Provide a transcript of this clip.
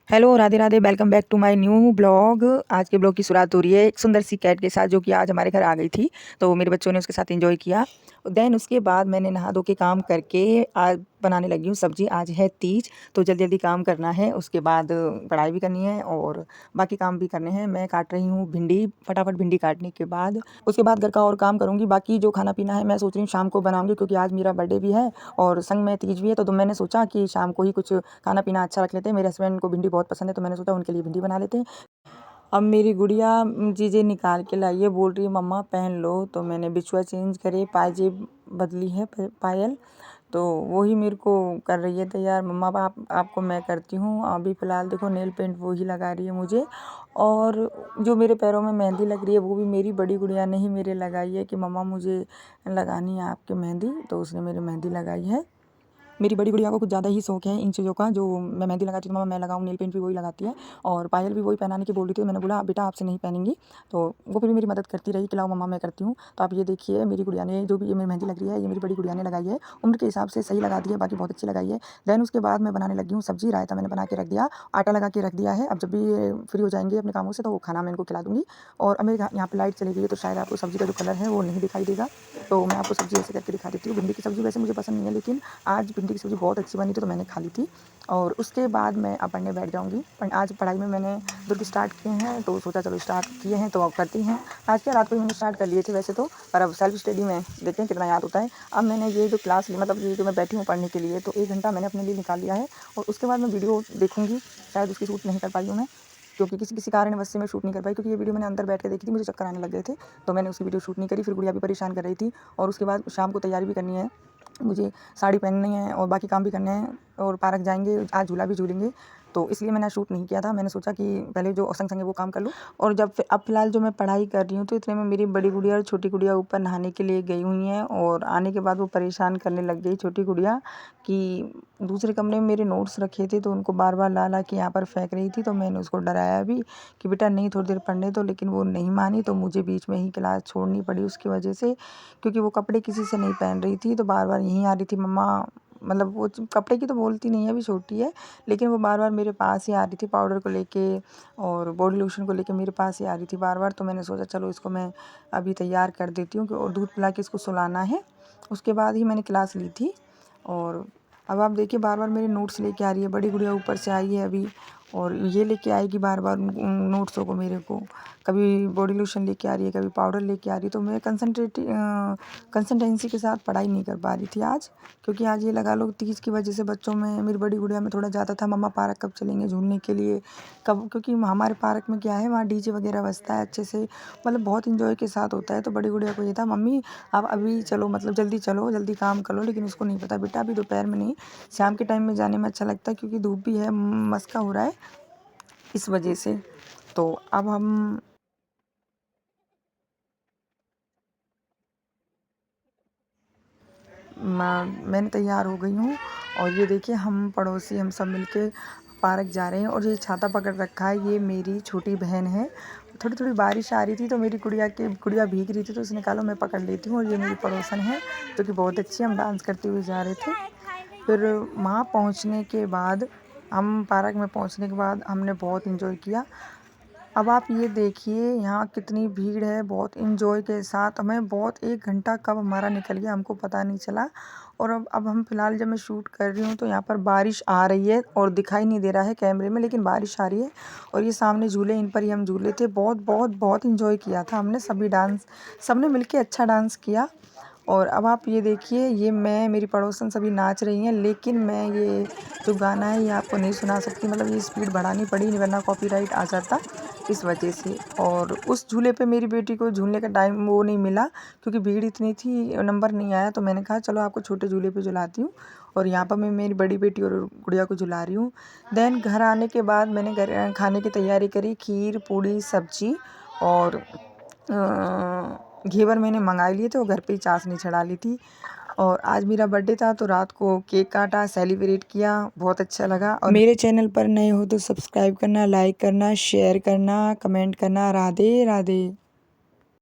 Hello, Radhe Radhe. Welcome back to my new blog. आज के blog की शुरुआत हो रही है एक सुंदर सी कैट के साथ, जो कि आज हमारे घर आ गई थी। तो मेरे बच्चों ने उसके साथ एंजॉय किया। देन उसके बाद मैंने नहा धो के काम करके आज बनाने लगी हूँ सब्जी। आज है तीज, तो जल्दी जल्दी काम करना है। उसके बाद पढ़ाई भी करनी है और बाकी काम भी करने हैं। मैं काट रही हूँ भिंडी, फटाफट भिंडी काटने के बाद उसके बाद घर का और काम करूँगी। बाकी जो खाना पीना है मैं सोच रही हूँ शाम को बनाऊँगी, क्योंकि आज मेरा बर्थडे भी है और संग में तीज भी है। तो मैंने सोचा कि शाम को ही कुछ खाना पीना अच्छा रख लेते हैं। मेरे हस्बैंड को भिंडी बहुत पसंद है, तो मैंने सोचा उनके लिए भिंडी बना लेते हैं। अब मेरी गुड़िया चीज़ें निकाल के लाई है, बोल रही है मम्मा पहन लो। तो मैंने बिछुआ चेंज करे, पाजेब बदली है पायल, तो वही मेरे को कर रही है तैयार। मम्मा आपको मैं करती हूँ। अभी फ़िलहाल देखो नेल पेंट वो ही लगा रही है मुझे। और जो मेरे पैरों में मेहंदी लग रही है वो भी मेरी बड़ी गुड़िया ने ही मेरे लगाई है कि मम्मा मुझे लगानी है आपकी मेहंदी, तो उसने मेरी मेहंदी लगाई है। मेरी बड़ी गुड़िया को कुछ ज़्यादा ही शौक है इन चीज़ों का। जो मैं मेहंदी लगाती हूँ तो मम्मा मैं लगाऊँ, नेल पेंट भी वही लगाती है और पायल भी वही पहनाने की बोल रही थी। मैंने बोला बेटा आपसे नहीं पहनेंगी, तो वो फिर भी मेरी मदद करती रही कि लाओ मम्मा मैं करती हूँ। तो आप ये देखिए मेरी गुड़िया ने जो भी ये मेरी मेहंदी लग रही है, ये मेरी बड़ी गुड़िया ने लगाई है। उम्र के हिसाब से सही लगा दी है, बाकी बहुत अच्छी लगाई है। देन उसके बाद मैं बनाने लगी हूँ सब्जी। रायता मैंने बना के रख दिया, आटा लगा के रख दिया है। अब जब भी ये फ्री हो जाएंगे अपने कामों से तो वो खाना मैं इनको खिला दूँगी। और अब मेरे यहाँ पे लाइट चली गई है, तो शायद आपको सब्ज़ी का जो कलर है वो नहीं दिखाई देगा, तो मैं आपको सब्ज़ी ऐसे करके दिखा देती हूँ। भिंडी की सब्ज़ी वैसे मुझे पसंद नहीं है, लेकिन आज भिंडी की सब्ज़ी बहुत अच्छी बनी थी तो मैंने खा ली थी। और उसके बाद मैं अब पढ़ने बैठ जाऊँगी। आज पढ़ाई में मैंने दुर्ग स्टार्ट किए हैं, तो सोचा चलो स्टार्ट किए हैं तो अब करती हैं। आज क्या रात को ही मैंने स्टार्ट कर लिए थे वैसे तो, पर अब सेल्फ स्टडी में देखते हैं कितना याद होता है। अब मैंने ये जो क्लास ली, मतलब ये जो मैं बैठी हूँ पढ़ने के लिए, तो 1 घंटा मैंने अपने लिए निकाल लिया है। और उसके बाद मैं वीडियो देखूँगी। शायद उसकी शूट नहीं कर पाई हूँ मैं, क्योंकि किसी किसी कारणवश से मैं शूट नहीं कर पाई, क्योंकि ये वीडियो मैंने अंदर बैठ के देखी थी, मुझे चक्कर आने लग गए थे, तो मैंने उसकी वीडियो शूट नहीं करी। फिर गुड़िया भी परेशान कर रही थी। और उसके बाद शाम को तैयारी भी करनी है मुझे, साड़ी पहननी है और बाकी काम भी करने हैं और पार्क जाएंगे, आज झूला भी झूलेंगे, तो इसलिए मैंने शूट नहीं किया था। मैंने सोचा कि पहले जो संग संग वो काम कर लूँ। और अब फिलहाल जो मैं पढ़ाई कर रही हूँ, तो इतने में मेरी बड़ी गुड़िया और छोटी गुड़िया ऊपर नहाने के लिए गई हुई हैं। और आने के बाद वो परेशान करने लग गई छोटी गुड़िया कि दूसरे कमरे में मेरे नोट्स रखे थे, तो उनको बार बार ला ला के यहाँ पर फेंक रही थी। तो मैंने उसको डराया भी कि बेटा नहीं थोड़ी देर पढ़ने दो, लेकिन वो नहीं मानी, तो मुझे बीच में ही क्लास छोड़नी पड़ी उसकी वजह से, क्योंकि वो कपड़े किसी से नहीं पहन रही थी। तो बार बार यहीं आ रही थी मम्मा, मतलब वो कपड़े की तो बोलती नहीं है, अभी छोटी है, लेकिन वो बार बार मेरे पास ही आ रही थी पाउडर को लेके और बॉडी लोशन को लेके मेरे पास ही आ रही थी बार बार। तो मैंने सोचा चलो इसको मैं अभी तैयार कर देती हूँ और दूध पिला के इसको सुलाना है। उसके बाद ही मैंने क्लास ली थी। और अब आप देखिए बार बार मेरे नोट्स लेके आ रही है। बड़ी गुड़िया ऊपर से आई है अभी, और ये लेके आएगी बार बार नोट्सों को मेरे को। कभी बॉडी लोशन लेके आ रही है, कभी पाउडर लेके आ रही है। तो मैं कंसंट्रेंसी के साथ पढ़ाई नहीं कर पा रही थी आज, क्योंकि आज ये लगा लो तीज की वजह से बच्चों में, मेरी बड़ी गुड़िया में थोड़ा ज़्यादा था मम्मा पार्क कब चलेंगे झूलने के लिए कब, क्योंकि हमारे पार्क में क्या है वहाँ डीजे वगैरह बजता है अच्छे से, मतलब बहुत इंजॉय के साथ होता है। तो बड़ी गुड़िया को ये था मम्मी आप अभी चलो, मतलब जल्दी चलो जल्दी काम कर लो, लेकिन उसको नहीं पता बेटा अभी दोपहर में नहीं, शाम के टाइम में जाने में अच्छा लगता है, क्योंकि धूप भी है, मस्का हो रहा है इस वजह से। तो अब मैंने तैयार हो गई हूँ। और ये देखिए हम पड़ोसी हम सब मिलके पार्क जा रहे हैं। और ये छाता पकड़ रखा है, ये मेरी छोटी बहन है। थोड़ी थोड़ी बारिश आ रही थी, तो मेरी गुड़िया भीग रही थी, तो उसने कहा लो मैं पकड़ लेती हूँ। और ये मेरी पड़ोसन है जो कि बहुत अच्छी, हम डांस करते हुए जा रहे थे। फिर वहाँ पहुँचने के बाद, हम पार्क में पहुँचने के बाद हमने बहुत इंजॉय किया। अब आप ये देखिए यहाँ कितनी भीड़ है, बहुत इंजॉय के साथ हमें, बहुत 1 घंटा कब हमारा निकल गया हमको पता नहीं चला। और अब हम फिलहाल जब मैं शूट कर रही हूँ तो यहाँ पर बारिश आ रही है और दिखाई नहीं दे रहा है कैमरे में, लेकिन बारिश आ रही है। और ये सामने झूले, इन पर ही हम झूले थे। बहुत बहुत बहुत इंजॉय किया था हमने सभी, डांस सबने मिलके अच्छा डांस किया। और अब आप ये देखिए, ये मैं मेरी पड़ोसन सभी नाच रही हैं, लेकिन मैं ये जो गाना है ये आपको नहीं सुना सकती, मतलब ये स्पीड बढ़ानी पड़ी, वरना कॉपीराइट आ जाता इस वजह से। और उस झूले पे मेरी बेटी को झूलने का टाइम वो नहीं मिला, क्योंकि भीड़ इतनी थी, नंबर नहीं आया। तो मैंने कहा चलो आपको छोटे झूले पे झुलाती हूँ। और यहाँ पर मैं मेरी बड़ी बेटी और गुड़िया को झुला रही हूँ। देन घर आने के बाद मैंने खाने की तैयारी करी, खीर पूड़ी सब्जी। और घेवर मैंने मंगा लिए थे, वो घर पे ही चाशनी चढ़ा ली थी। और आज मेरा बर्थडे था, तो रात को केक काटा, सेलिब्रेट किया, बहुत अच्छा लगा। और मेरे चैनल पर नए हो तो सब्सक्राइब करना, लाइक करना, शेयर करना, कमेंट करना। राधे राधे।